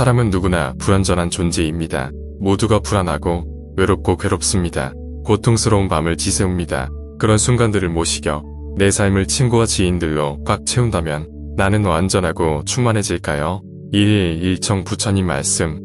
사람은 누구나 불완전한 존재입니다. 모두가 불안하고 외롭고 괴롭습니다. 고통스러운 밤을 지새웁니다. 그런 순간들을 못 이겨 내 삶을 친구와 지인들로 꽉 채운다면 나는 완전하고 충만해질까요? 1청 부처님 말씀.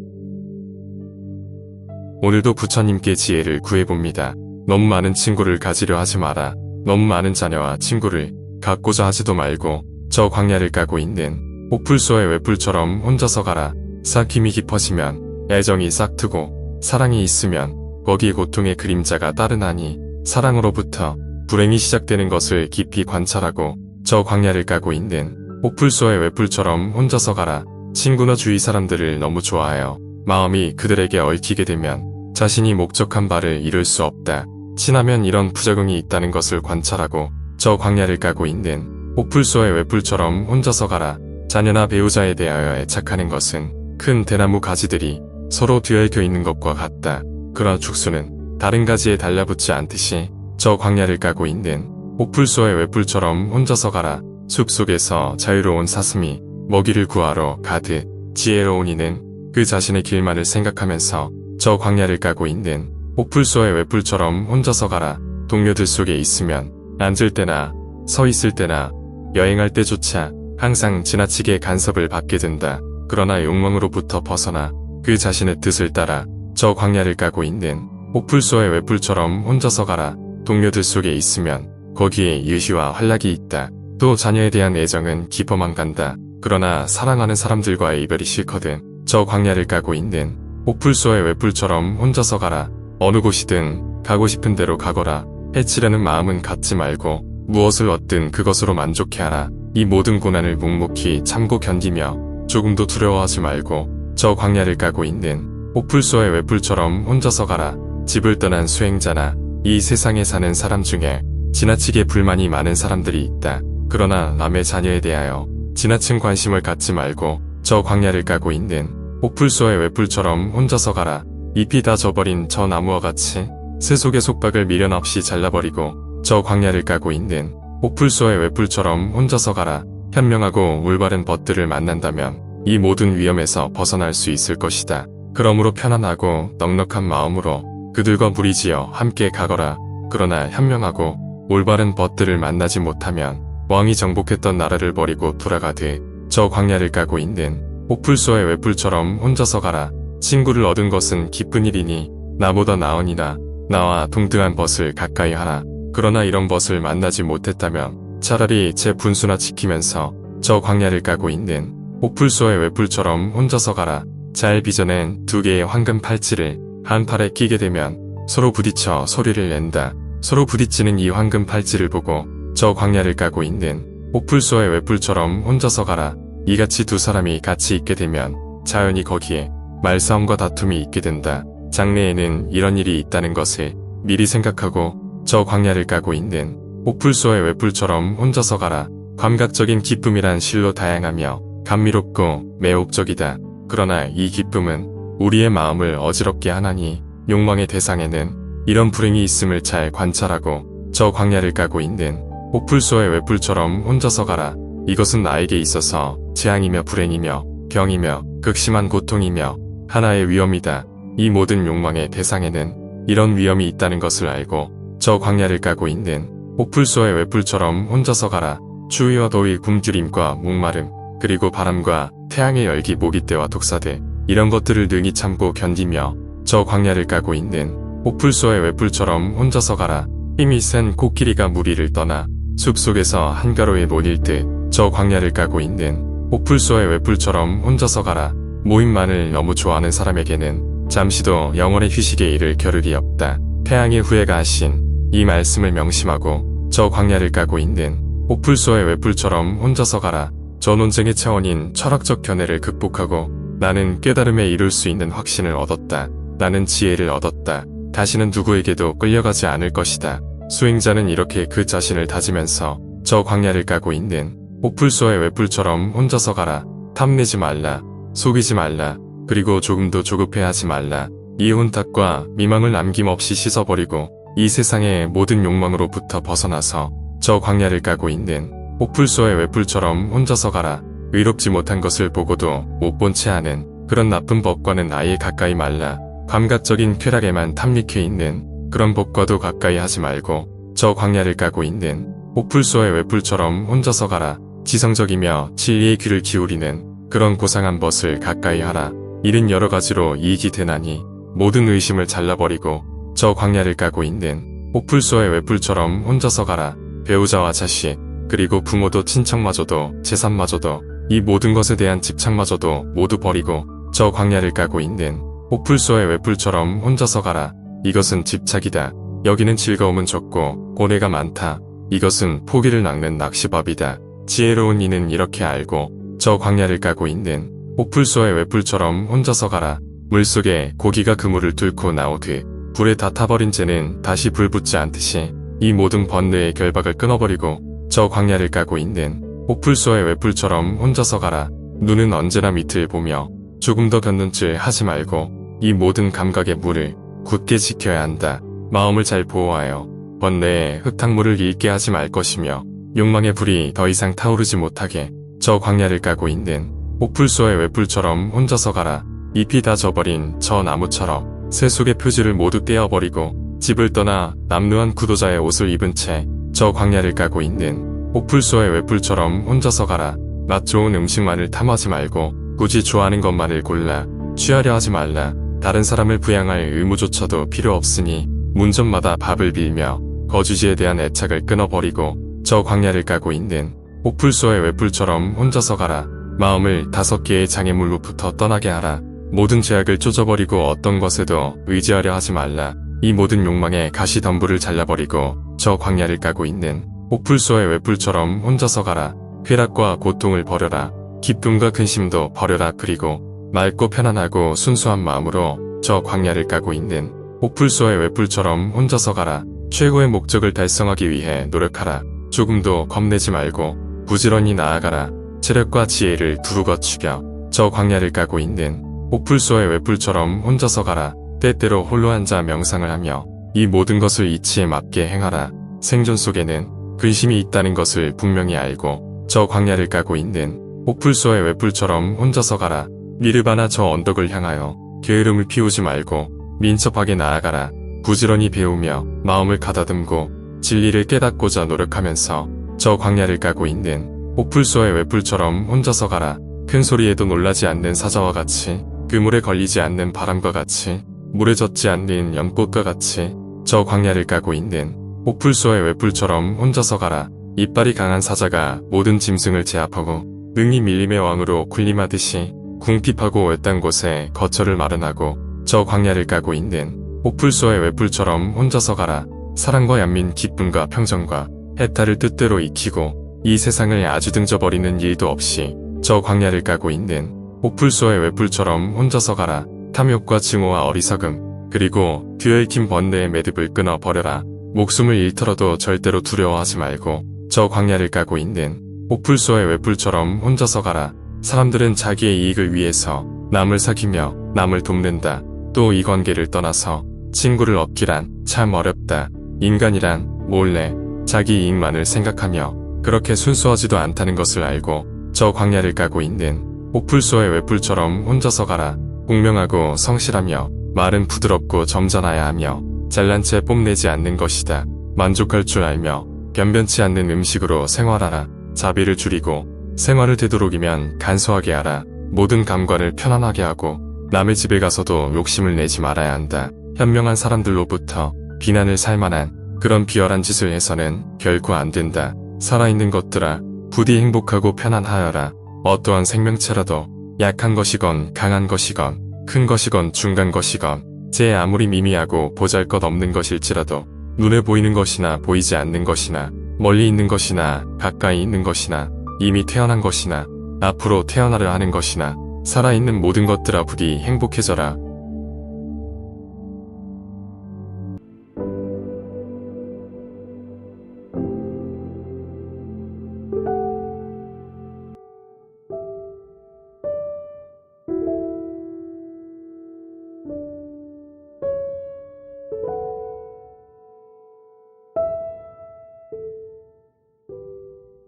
오늘도 부처님께 지혜를 구해봅니다. 너무 많은 친구를 가지려 하지 마라. 너무 많은 자녀와 친구를 갖고자 하지도 말고 저 광야를 까고 있는 옥불소의 외뿔처럼 혼자서 가라. 싹 힘이 깊어지면 애정이 싹트고 사랑이 있으면 거기에 고통의 그림자가 따르나니 사랑으로부터 불행이 시작되는 것을 깊이 관찰하고 저 광야를 까고 있는 옥불소의 외뿔처럼 혼자서 가라. 친구나 주위 사람들을 너무 좋아하여 마음이 그들에게 얽히게 되면 자신이 목적한 바를 이룰 수 없다. 친하면 이런 부작용이 있다는 것을 관찰하고 저 광야를 까고 있는 옥불소의 외뿔처럼 혼자서 가라. 자녀나 배우자에 대하여 애착하는 것은 큰 대나무 가지들이 서로 뒤얽혀 있는 것과 같다. 그러나 죽수는 다른 가지에 달라붙지 않듯이 저 광야를 까고 있는 옥불소의 외뿔처럼 혼자서 가라. 숲속에서 자유로운 사슴이 먹이를 구하러 가듯 지혜로운 이는 그 자신의 길만을 생각하면서 저 광야를 까고 있는 옥불소의 외뿔처럼 혼자서 가라. 동료들 속에 있으면 앉을 때나 서 있을 때나 여행할 때조차 항상 지나치게 간섭을 받게 된다. 그러나 욕망으로부터 벗어나 그 자신의 뜻을 따라 저 광야를 까고 있는 옥불소의 외뿔처럼 혼자서 가라. 동료들 속에 있으면 거기에 유희와 활락이 있다. 또 자녀에 대한 애정은 깊어만 간다. 그러나 사랑하는 사람들과의 이별이 싫거든 저 광야를 까고 있는 옥불소의 외뿔처럼 혼자서 가라. 어느 곳이든 가고 싶은 대로 가거라. 해치려는 마음은 갖지 말고 무엇을 얻든 그것으로 만족해하라. 이 모든 고난을 묵묵히 참고 견디며 조금도 두려워하지 말고 저 광야를 까고 있는 옥불소의 외뿔처럼 혼자서 가라. 집을 떠난 수행자나 이 세상에 사는 사람 중에 지나치게 불만이 많은 사람들이 있다. 그러나 남의 자녀에 대하여 지나친 관심을 갖지 말고 저 광야를 까고 있는 옥불소의 외뿔처럼 혼자서 가라. 잎이 다 져버린 저 나무와 같이 새 속의 속박을 미련 없이 잘라버리고 저 광야를 까고 있는 옥불소의 외뿔처럼 혼자서 가라. 현명하고 올바른 벗들을 만난다면 이 모든 위험에서 벗어날 수 있을 것이다. 그러므로 편안하고 넉넉한 마음으로 그들과 무리지어 함께 가거라. 그러나 현명하고 올바른 벗들을 만나지 못하면 왕이 정복했던 나라를 버리고 돌아가되 저 광야를 까고 있는 옥불소의 외뿔처럼 혼자서 가라. 친구를 얻은 것은 기쁜 일이니 나보다 나으니라. 나와 동등한 벗을 가까이 하라. 그러나 이런 벗을 만나지 못했다면 차라리 제 분수나 지키면서 저 광야를 까고 있는 옥불소의 외뿔처럼 혼자서 가라. 잘 빚어낸 두 개의 황금 팔찌를 한 팔에 끼게 되면 서로 부딪혀 소리를 낸다. 서로 부딪히는 이 황금 팔찌를 보고 저 광야를 까고 있는 옥불소의 외뿔처럼 혼자서 가라. 이같이 두 사람이 같이 있게 되면 자연히 거기에 말싸움과 다툼이 있게 된다. 장래에는 이런 일이 있다는 것을 미리 생각하고 저 광야를 까고 있는 옥불소의 외뿔처럼 혼자서 가라. 감각적인 기쁨이란 실로 다양하며 감미롭고 매혹적이다. 그러나 이 기쁨은 우리의 마음을 어지럽게 하나니 욕망의 대상에는 이런 불행이 있음을 잘 관찰하고 저 광야를 까고 있는 옥불소의 외뿔처럼 혼자서 가라. 이것은 나에게 있어서 재앙이며 불행이며 병이며 극심한 고통이며 하나의 위험이다. 이 모든 욕망의 대상에는 이런 위험이 있다는 것을 알고 저 광야를 까고 있는 옥불소의 외뿔처럼 혼자서 가라. 추위와 더위, 굶주림과 목마름, 그리고 바람과 태양의 열기, 모기떼와 독사들, 이런 것들을 능히 참고 견디며 저 광야를 까고 있는 옥불소의 외뿔처럼 혼자서 가라. 힘이 센 코끼리가 무리를 떠나 숲속에서 한가로이 논일 듯 저 광야를 까고 있는 옥불소의 외뿔처럼 혼자서 가라. 모임만을 너무 좋아하는 사람에게는 잠시도 영원의 휴식에 이를 겨를이 없다. 태양의 후예가 하신 이 말씀을 명심하고 저 광야를 까고 있는 옥불소의 외뿔처럼 혼자서 가라. 저 논쟁의 차원인 철학적 견해를 극복하고 나는 깨달음에 이룰 수 있는 확신을 얻었다. 나는 지혜를 얻었다. 다시는 누구에게도 끌려가지 않을 것이다. 수행자는 이렇게 그 자신을 다지면서 저 광야를 까고 있는 옥불소의 외뿔처럼 혼자서 가라. 탐내지 말라. 속이지 말라. 그리고 조금도 조급해하지 말라. 이 혼탁과 미망을 남김없이 씻어버리고 이 세상의 모든 욕망으로부터 벗어나서 저 광야를 까고 있는 옥불소의 외뿔처럼 혼자서 가라. 의롭지 못한 것을 보고도 못 본 채 하는 그런 나쁜 법과는 아예 가까이 말라. 감각적인 쾌락에만 탐닉해 있는 그런 법과도 가까이 하지 말고 저 광야를 까고 있는 옥풀소의 외풀처럼 혼자서 가라. 지성적이며 진리의 귀를 기울이는 그런 고상한 벗을 가까이 하라. 이는 여러 가지로 이익이 되나니 모든 의심을 잘라버리고 저 광야를 까고 있는 옥풀소의 외풀처럼 혼자서 가라. 배우자와 자식 그리고 부모도 친척마저도 재산마저도 이 모든 것에 대한 집착마저도 모두 버리고 저 광야를 까고 있는 옥풀소의 외풀처럼 혼자서 가라. 이것은 집착이다. 여기는 즐거움은 적고 고뇌가 많다. 이것은 포기를 낚는 낚시밥이다. 지혜로운 이는 이렇게 알고 저 광야를 까고 있는 옥풀소의 외풀처럼 혼자서 가라. 물속에 고기가 그물을 뚫고 나오듯 불에 다 타버린 쟤는 다시 불 붙지 않듯이 이 모든 번뇌의 결박을 끊어버리고 저 광야를 까고 있는 옥풀소의 외풀처럼 혼자서 가라. 눈은 언제나 밑을 보며 조금 더 곁눈질 하지 말고 이 모든 감각의 물을 굳게 지켜야 한다. 마음을 잘 보호하여 번뇌의 흙탕물을 잃게 하지 말 것이며 욕망의 불이 더 이상 타오르지 못하게 저 광야를 까고 있는 옥풀소의 외풀처럼 혼자서 가라. 잎이 다 져버린 저 나무처럼 세속의 표지를 모두 떼어버리고 집을 떠나 남루한 구도자의 옷을 입은 채 저 광야를 까고 있는 옥풀소의 외풀처럼 혼자서 가라. 맛 좋은 음식만을 탐하지 말고 굳이 좋아하는 것만을 골라 취하려 하지 말라. 다른 사람을 부양할 의무조차도 필요 없으니 문전마다 밥을 빌며 거주지에 대한 애착을 끊어버리고 저 광야를 까고 있는 옥풀소의 외풀처럼 혼자서 가라. 마음을 5개의 장애물로부터 떠나게 하라. 모든 죄악을 쫓아버리고 어떤 것에도 의지하려 하지 말라. 이 모든 욕망의 가시덤불을 잘라버리고 저 광야를 까고 있는 옥풀소의 외풀처럼 혼자서 가라. 쾌락과 고통을 버려라. 기쁨과 근심도 버려라. 그리고 맑고 편안하고 순수한 마음으로 저 광야를 까고 있는 옥풀소의 외풀처럼 혼자서 가라. 최고의 목적을 달성하기 위해 노력하라. 조금도 겁내지 말고 부지런히 나아가라. 체력과 지혜를 두루 거치며 저 광야를 까고 있는 옥풀소의 외풀처럼 혼자서 가라. 때때로 홀로 앉아 명상을 하며 이 모든 것을 이치에 맞게 행하라. 생존 속에는 근심이 있다는 것을 분명히 알고 저 광야를 까고 있는 옥풀소의 외풀처럼 혼자서 가라. 니르바나 저 언덕을 향하여 게으름을 피우지 말고 민첩하게 나아가라. 부지런히 배우며 마음을 가다듬고 진리를 깨닫고자 노력하면서 저 광야를 까고 있는 옥풀소의 외풀처럼 혼자서 가라. 큰 소리에도 놀라지 않는 사자와 같이 그물에 걸리지 않는 바람과 같이 물에 젖지 않는 연꽃과 같이 저 광야를 까고 있는 옥풀소의 외풀처럼 혼자서 가라. 이빨이 강한 사자가 모든 짐승을 제압하고 능히 밀림의 왕으로 군림하듯이 궁핍하고 외딴 곳에 거처를 마련하고 저 광야를 까고 있는 옥풀소의 외풀처럼 혼자서 가라. 사랑과 얀민 기쁨과 평정과 해탈을 뜻대로 익히고 이 세상을 아주 등져버리는 일도 없이 저 광야를 까고 있는 옥풀소의 외풀처럼 혼자서 가라. 탐욕과 증오와 어리석음 그리고 뒤얽힌 번뇌의 매듭을 끊어버려라. 목숨을 잃더라도 절대로 두려워하지 말고 저 광야를 까고 있는 옥풀소의 외풀처럼 혼자서 가라. 사람들은 자기의 이익을 위해서 남을 사귀며 남을 돕는다. 또 이 관계를 떠나서 친구를 얻기란 참 어렵다. 인간이란 몰래 자기 이익만을 생각하며 그렇게 순수하지도 않다는 것을 알고 저 광야를 까고 있는 옥풀소의 외풀처럼 혼자서 가라. 공명하고 성실하며 말은 부드럽고 점잖아야 하며 잘난 채 뽐내지 않는 것이다. 만족할 줄 알며 변변치 않는 음식으로 생활하라. 자비를 줄이고 생활을 되도록이면 간소하게 하라. 모든 감관을 편안하게 하고 남의 집에 가서도 욕심을 내지 말아야 한다. 현명한 사람들로부터 비난을 살 만한 그런 비열한 짓을 해서는 결코 안 된다. 살아있는 것들아 부디 행복하고 편안하여라. 어떠한 생명체라도 약한 것이건 강한 것이건 큰 것이건 중간 것이건 제 아무리 미미하고 보잘것없는 것일지라도 눈에 보이는 것이나 보이지 않는 것이나 멀리 있는 것이나 가까이 있는 것이나 이미 태어난 것이나 앞으로 태어나려 하는 것이나 살아있는 모든 것들아 부디 행복해져라.